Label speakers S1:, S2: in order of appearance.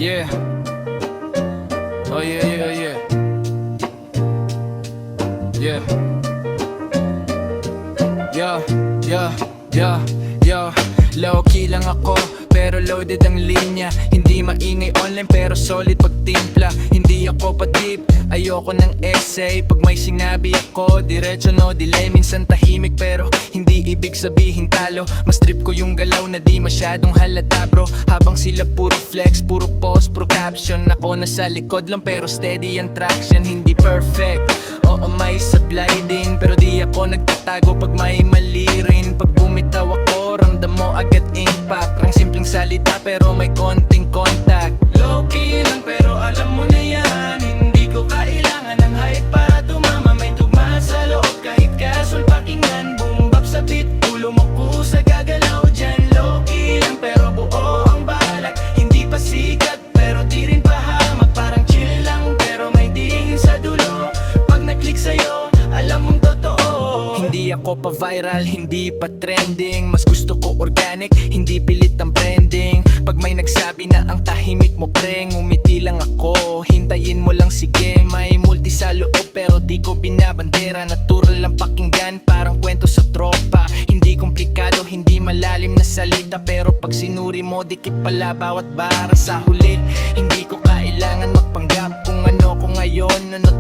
S1: Yeah. Oh yeah, yeah, yeah. Yeah. Yeah, yeah, yeah, yeah. Low-key lang ako, pero loaded ang linya. Hindi maingay online, pero solid pagtimpla. Hindi ako pa-deep, ayoko ng essay. Pag may sinabi ako, diretso no delay. Minsan tahimik, pero hindi ibig sabihin talo. Mas trip ko yung galaw na di masyadong halata bro. Habang sila puro flex, puro post, puro caption. Ako nasa likod lang, pero steady ang traction. Hindi perfect, oo may sablay din, pero di ako nagtatago pag may mali rin. Pag bumitaw ako, ramdam mo agad impact. Rang simpleng salita pero may konting contact. Low-key lang pero alam mo na yan. Hindi ko kailangan ng hype para tumama. May tugma sa loob kahit casual pakinggan. Boom bap sa beat, ulo mo kusa gagalaw dyan. Low-key lang pero buo ang balak. Hindi pa sikat pero di rin pahamak. Parang chill lang pero may dingin sa dulo. Pag nag-click sa'yo, alam mong totoo. Hindi ako pa viral, hindi pa trending. Mas gusto ko organic, hindi pilit ang branding. Pag may nagsabi na ang tahimik mo preng, umiti lang ako, hintayin mo lang sige. May multi sa loob pero di ko binabandera. Natural lang pakinggan, parang kwento sa tropa. Hindi komplikado, hindi malalim na salita. Pero pag sinuri mo, dikit pala bawat bara sa huli. Hindi ko kailangan magpanggap kung ano ko ngayon. Ano